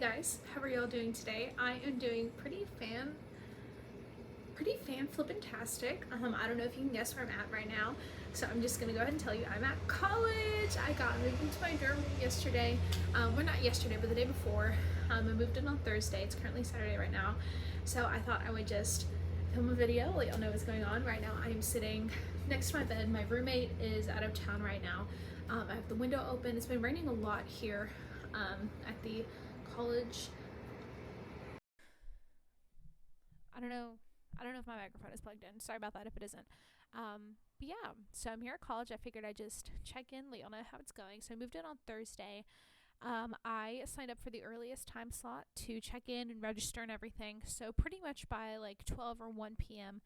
guys, how are y'all doing today? I am doing pretty fan flippin-tastic. I don't know if you can guess where I'm at right now, so I'm just gonna go ahead and tell you I'm at college. I got moved into my dorm room yesterday. Well, not yesterday, but the day before. I moved in on Thursday. It's currently Saturday right now, so I thought I would just film a video, let y'all know what's going on. Right now, I am sitting next to my bed. My roommate is out of town right now. I have the window open. It's been raining a lot here at the college. I don't know. I don't know if my microphone is plugged in. Sorry about that if it isn't. But yeah, so I'm here at college. I figured I'd just check in, let y'all know how it's going. So I moved in on Thursday. I signed up for the earliest time slot to check in and register and everything. So pretty much by like 12 or 1 p.m.,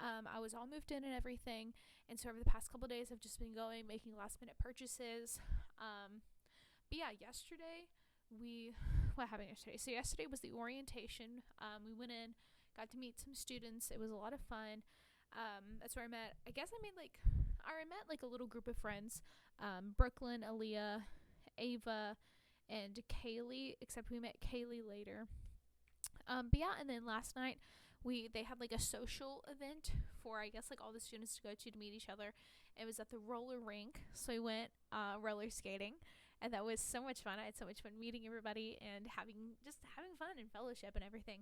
I was all moved in and everything. And so over the past couple of days, I've just been going, making last minute purchases. But yeah, what happened yesterday? So yesterday was the orientation. We went in, got to meet some students. It was a lot of fun. That's where I met. I met like a little group of friends. Brooklyn, Aaliyah, Ava, and Kaylee. Except we met Kaylee later. But yeah, and then last night they had like a social event for I guess like all the students to go to meet each other. It was at the roller rink, so we went roller skating, and that was so much fun. I had so much fun meeting everybody and having fun and fellowship and everything.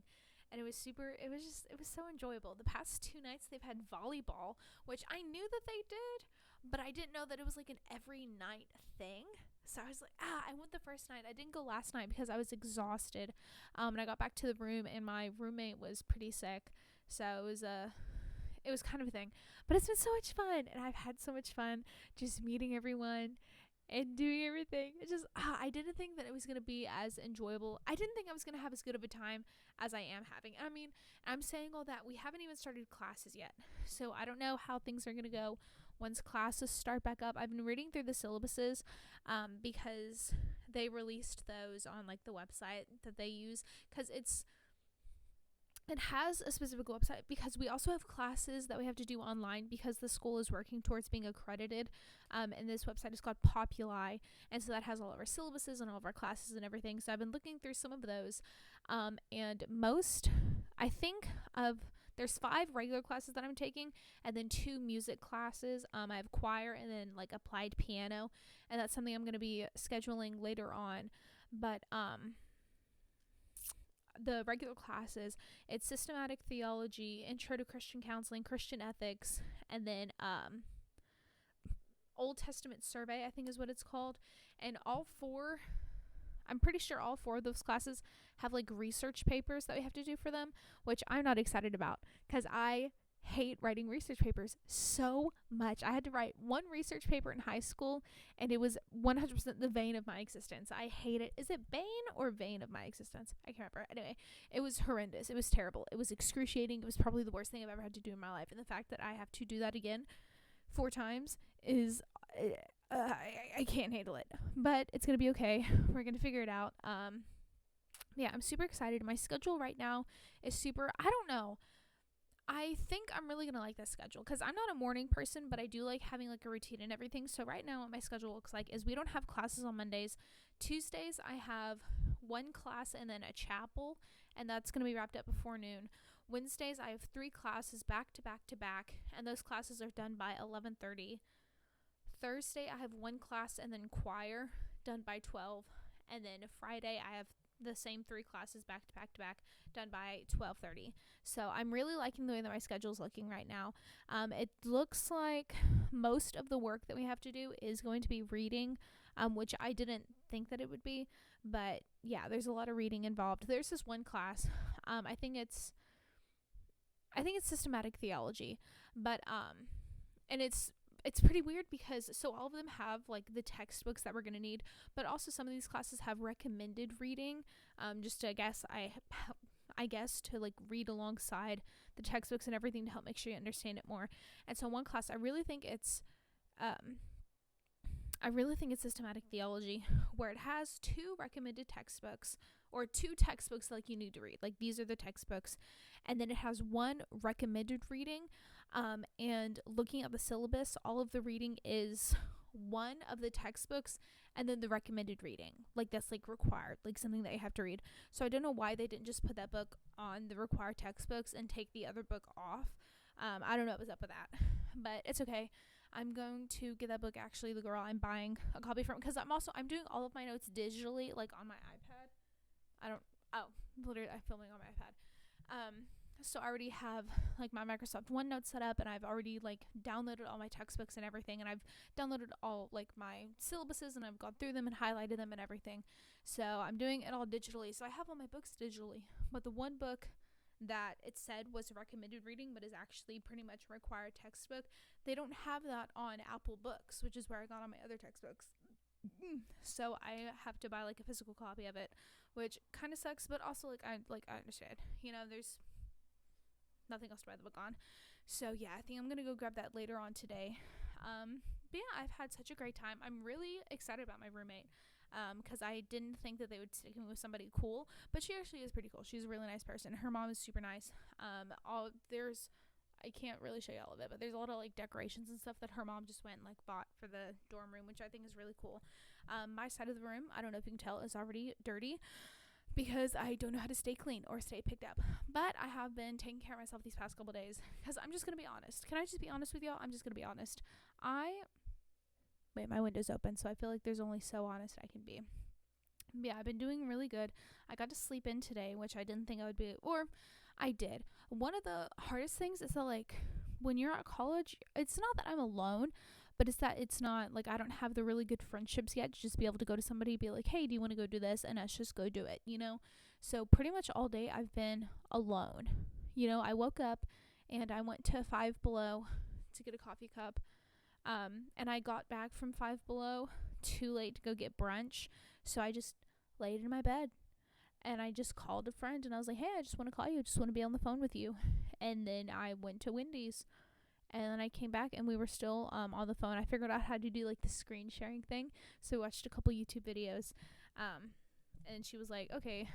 And it was so enjoyable. The past 2 nights they've had volleyball, which I knew that they did, but I didn't know that it was like an every night thing. So I was like, I went the first night. I didn't go last night because I was exhausted. And I got back to the room and my roommate was pretty sick. So it was kind of a thing. But it's been so much fun, and I've had so much fun just meeting everyone and doing everything. I didn't think that it was going to be as enjoyable. I didn't think I was going to have as good of a time as I am having. I mean, I'm saying all that. We haven't even started classes yet. So I don't know how things are going to go once classes start back up. I've been reading through the syllabuses because they released those on like the website that they use, because it has a specific website, because we also have classes that we have to do online because the school is working towards being accredited. And this website is called Populi. And so that has all of our syllabuses and all of our classes and everything. So I've been looking through some of those. And I think there's 5 regular classes that I'm taking, and then 2 music classes. I have choir and then like applied piano. And that's something I'm going to be scheduling later on. But, the regular classes, it's systematic theology, intro to Christian counseling, Christian ethics, and then Old Testament survey, I think is what it's called. And I'm pretty sure all 4 of those classes have like research papers that we have to do for them, which I'm not excited about because I hate writing research papers so much. I had to write 1 research paper in high school, and it was 100% the vein of my existence. I hate it. Is it bane or vein of my existence? I can't remember. Anyway, it was horrendous. It was terrible. It was excruciating. It was probably the worst thing I've ever had to do in my life. And the fact that I have to do that again 4 times is I can't handle it. But it's gonna be okay. We're gonna figure it out. Yeah, I'm super excited. My schedule right now is super. I don't know. I think I'm really going to like this schedule because I'm not a morning person, but I do like having like a routine and everything. So right now what my schedule looks like is we don't have classes on Mondays. Tuesdays I have 1 class and then a chapel, and that's going to be wrapped up before noon. Wednesdays I have 3 classes back to back to back, and those classes are done by 11:30. Thursday I have 1 class and then choir done by 12, and then Friday I have the same 3 classes back to back to back done by 12:30. So I'm really liking the way that my schedule is looking right now. It looks like most of the work that we have to do is going to be reading, which I didn't think that it would be, but yeah, there's a lot of reading involved. There's this 1 class. I think it's systematic theology, but and it's pretty weird because so all of them have like the textbooks that we're going to need, but also some of these classes have recommended reading, just to I guess to like read alongside the textbooks and everything to help make sure you understand it more. And so 1 class, I really think it's systematic theology, where it has 2 recommended textbooks, or 2 textbooks like you need to read. Like these are the textbooks. And then it has 1 recommended reading. And looking at the syllabus, all of the reading is one of the textbooks and then the recommended reading. Like that's like required, like something that you have to read. So I don't know why they didn't just put that book on the required textbooks and take the other book off. I don't know what was up with that, but it's okay. I'm going to get that book, actually, the girl I'm buying a copy from, because I'm doing all of my notes digitally, like on my iPad. Literally I'm filming on my iPad. So I already have like my Microsoft OneNote set up, and I've already like downloaded all my textbooks and everything, and I've downloaded all like my syllabuses, and I've gone through them and highlighted them and everything. So I'm doing it all digitally. So I have all my books digitally, but the one book that it said was recommended reading but is actually pretty much a required textbook, they don't have that on Apple Books, which is where I got all my other textbooks. So I have to buy like a physical copy of it, which kind of sucks, but also I understand, there's nothing else to buy the book on. So yeah, I think I'm gonna go grab that later on today. But yeah, I've had such a great time. I'm really excited about my roommate, because I didn't think that they would stick me with somebody cool, but she actually is pretty cool. She's a really nice person. Her mom is super nice. I can't really show you all of it, but there's a lot of like decorations and stuff that her mom just went and like bought for the dorm room, which I think is really cool. My side of the room, I don't know if you can tell, is already dirty because I don't know how to stay clean or stay picked up. But I have been taking care of myself these past couple days, because I'm just going to be honest. Can I just be honest with y'all? I'm just going to be honest. Wait, my window's open, so I feel like there's only so honest I can be. Yeah, I've been doing really good. I got to sleep in today, which I didn't think I would be, or I did. One of the hardest things is that, like, when you're at college, it's not that I'm alone, but it's that it's not, like, I don't have the really good friendships yet to just be able to go to somebody, be like, hey, do you want to go do this? And us just go do it, So pretty much all day I've been alone. I woke up and I went to Five Below to get a coffee cup. And I got back from Five Below too late to go get brunch. So I just laid in my bed and I just called a friend and I was like, hey, I just want to call you. I just want to be on the phone with you. And then I went to Wendy's. And then I came back and we were still on the phone. I figured out how to do like the screen sharing thing. So we watched a couple YouTube videos. And she was like, okay,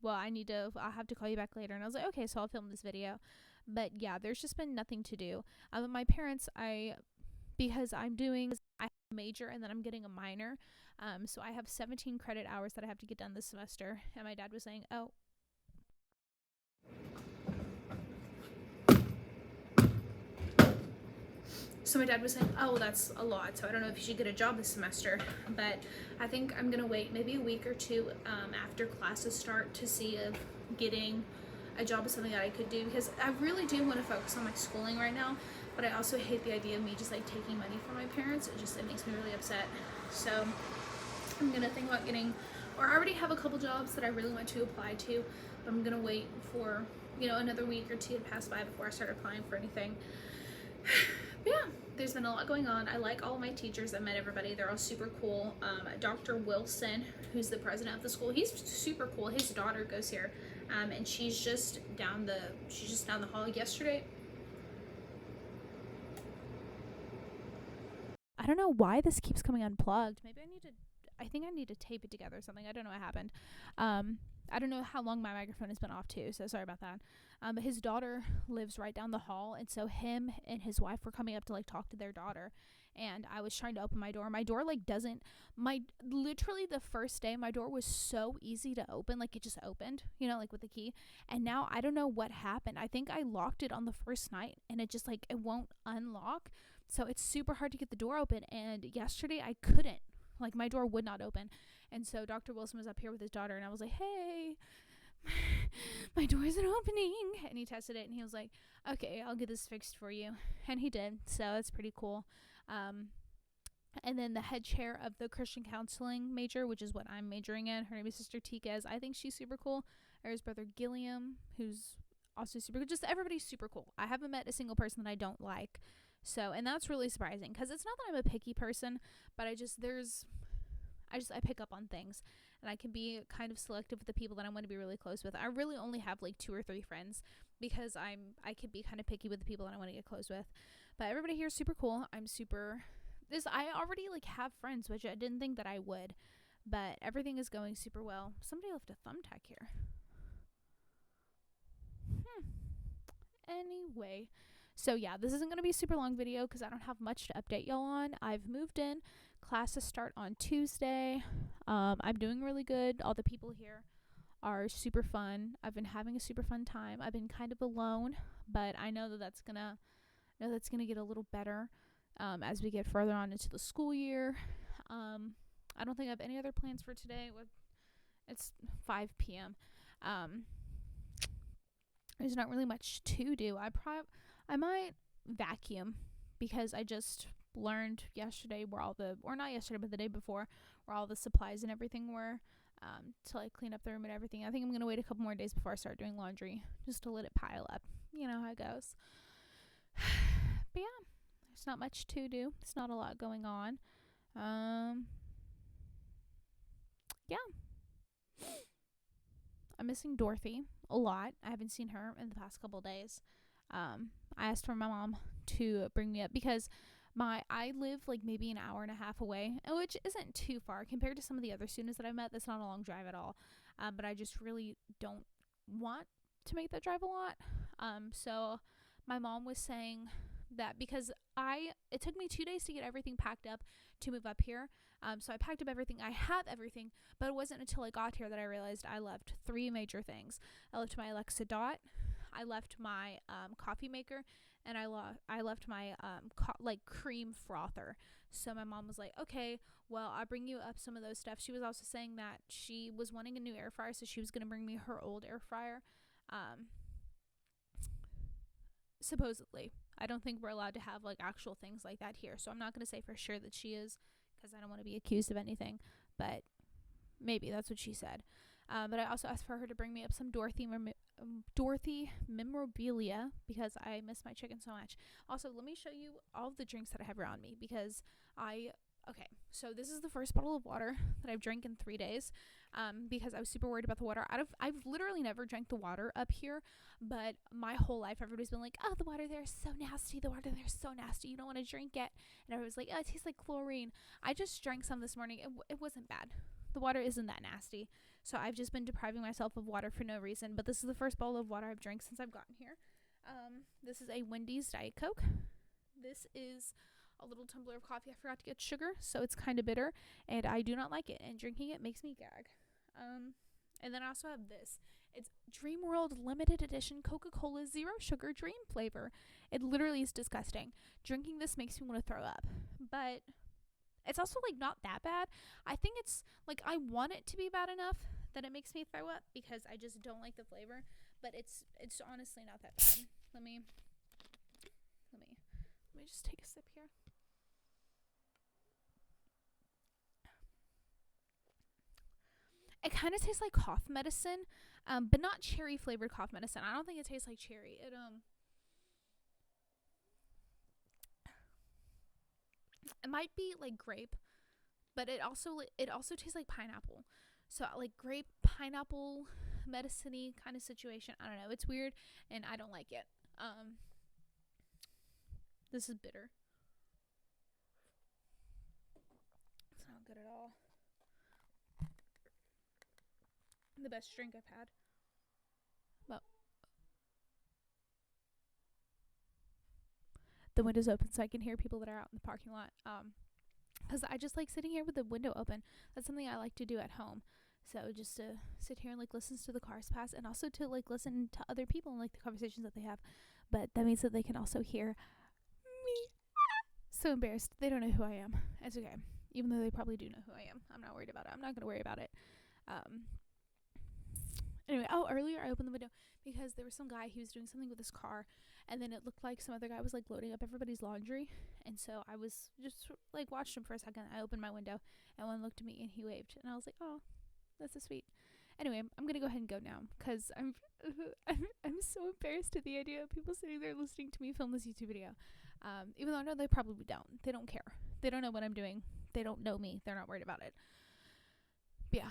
well, I'll have to call you back later. And I was like, okay, so I'll film this video. But yeah, there's just been nothing to do. My parents, because I have a major and then I'm getting a minor. So I have 17 credit hours that I have to get done this semester. And my dad was saying, well, that's a lot, so I don't know if you should get a job this semester. But I think I'm going to wait maybe a week or two after classes start to see if getting a job is something that I could do, because I really do want to focus on my schooling right now, but I also hate the idea of me just like taking money from my parents. It makes me really upset. So I'm going to think about I already have a couple jobs that I really want to apply to, but I'm going to wait for, another week or two to pass by before I start applying for anything. But yeah, there's been a lot going on. I like all of my teachers. I met everybody. They're all super cool. Dr. Wilson, who's the president of the school, he's super cool. His daughter goes here, and she's just down the hall. Yesterday, I don't know why this keeps coming unplugged. Maybe I think I need to tape it together or something. I don't know what happened. I don't know how long my microphone has been off too, so sorry about that. But his daughter lives right down the hall, and so him and his wife were coming up to like talk to their daughter, and I was trying to open my door. My door literally the first day, my door was so easy to open, like it just opened, like with the key. And now I don't know what happened. I think I locked it on the first night, and it just like it won't unlock. So it's super hard to get the door open, and yesterday I couldn't. Like my door would not open. And so Dr. Wilson was up here with his daughter, and I was like, hey, my door isn't opening. And he tested it, and he was like, okay, I'll get this fixed for you. And he did. So that's pretty cool. And then the head chair of the Christian counseling major, which is what I'm majoring in, her name is Sister Tikez. I think she's super cool. There's Brother Gilliam, who's also super cool. Just everybody's super cool. I haven't met a single person that I don't like. So, and that's really surprising, because it's not that I'm a picky person, but I pick up on things, and I can be kind of selective with the people that I want to be really close with. I really only have like 2 or 3 friends, because I can be kind of picky with the people that I want to get close with. But everybody here is super cool. I already like have friends, which I didn't think that I would, but everything is going super well. Somebody left a thumbtack here. Anyway, So yeah, this isn't going to be a super long video because I don't have much to update y'all on. I've moved in. Classes start on Tuesday. I'm doing really good. All the people here are super fun. I've been having a super fun time. I've been kind of alone, but I know that that's gonna get a little better as we get further on into the school year. I don't think I have any other plans for today. It's 5 p.m. There's not really much to do. I might vacuum because I just learned yesterday or not yesterday, but the day before, where all the supplies and everything were, to like clean up the room and everything. I think I'm going to wait a couple more days before I start doing laundry just to let it pile up. You know how it goes. But yeah, there's not much to do. There's not a lot going on. Yeah. I'm missing Dorothy a lot. I haven't seen her in the past couple of days. I asked for my mom to bring me up because I live like maybe an hour and a half away, which isn't too far compared to some of the other students that I met. That's not a long drive at all. But I just really don't want to make that drive a lot. So my mom was saying that because it took me 2 days to get everything packed up to move up here. So I packed up everything. I have everything, but it wasn't until I got here that I realized I left 3 major things. I left my Alexa Dot, I left my coffee maker, and I left my cream frother. So my mom was like, okay, well, I'll bring you up some of those stuff. She was also saying that she was wanting a new air fryer, so she was going to bring me her old air fryer. Supposedly. I don't think we're allowed to have like actual things like that here, so I'm not going to say for sure that she is because I don't want to be accused of anything, but maybe that's what she said. But I also asked for her to bring me up some Dorothy memorabilia because I miss my chicken so much. Also, let me show you all of the drinks that I have around me because okay, so this is the first bottle of water that I've drank in 3 days because I was super worried about the water. I've literally never drank the water up here, but my whole life everybody's been like, oh, the water there is so nasty. The water there is so nasty. You don't want to drink it. And everybody's like, oh, it tastes like chlorine. I just drank some this morning. It wasn't bad. The water isn't that nasty. So I've just been depriving myself of water for no reason. But this is the first bottle of water I've drank since I've gotten here. This is a Wendy's Diet Coke. This is a little tumbler of coffee. I forgot to get sugar, so it's kind of bitter, and I do not like it. And drinking it makes me gag. And then I also have this. It's Dream World Limited Edition Coca-Cola Zero Sugar Dream Flavor. It literally is disgusting. Drinking this makes me want to throw up, but it's also like not that bad. I think it's like I want it to be bad enough that it makes me throw up because I just don't like the flavor, but it's honestly not that bad. Let me just take a sip here. It kind of tastes like cough medicine, but not cherry flavored cough medicine. I don't think it tastes like cherry. It might be like grape, but it also tastes like pineapple. So like grape pineapple medicine-y kind of situation. I don't know. It's weird, and I don't like it. This is bitter. It's not good at all. The best drink I've had. Well, the window's open so I can hear people that are out in the parking lot. Because I just like sitting here with the window open. That's something I like to do at home. So just to sit here and like listen to the cars pass, and also to like listen to other people and like the conversations that they have. But that means that they can also hear me. So embarrassed. They don't know who I am. It's okay. Even though they probably do know who I am. I'm not worried about it. I'm not going to worry about it. Anyway, earlier I opened the window because there was some guy, he was doing something with his car, and then it looked like some other guy was like loading up everybody's laundry, and so I was just like watched him for a second. I opened my window, and one looked at me and he waved, and I was like, oh, that's so sweet. Anyway, I'm gonna go ahead and go now because I'm so embarrassed at the idea of people sitting there listening to me film this YouTube video. Even though I know they probably don't. They don't care. They don't know what I'm doing. They don't know me. They're not worried about it. But yeah.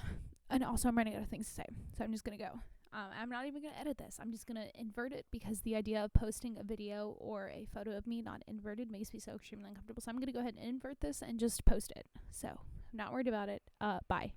And also, I'm running out of things to say, so I'm just going to go. I'm not even going to edit this. I'm just going to invert it because the idea of posting a video or a photo of me not inverted makes me so extremely uncomfortable. So I'm going to go ahead and invert this and just post it. So I'm not worried about it. Bye.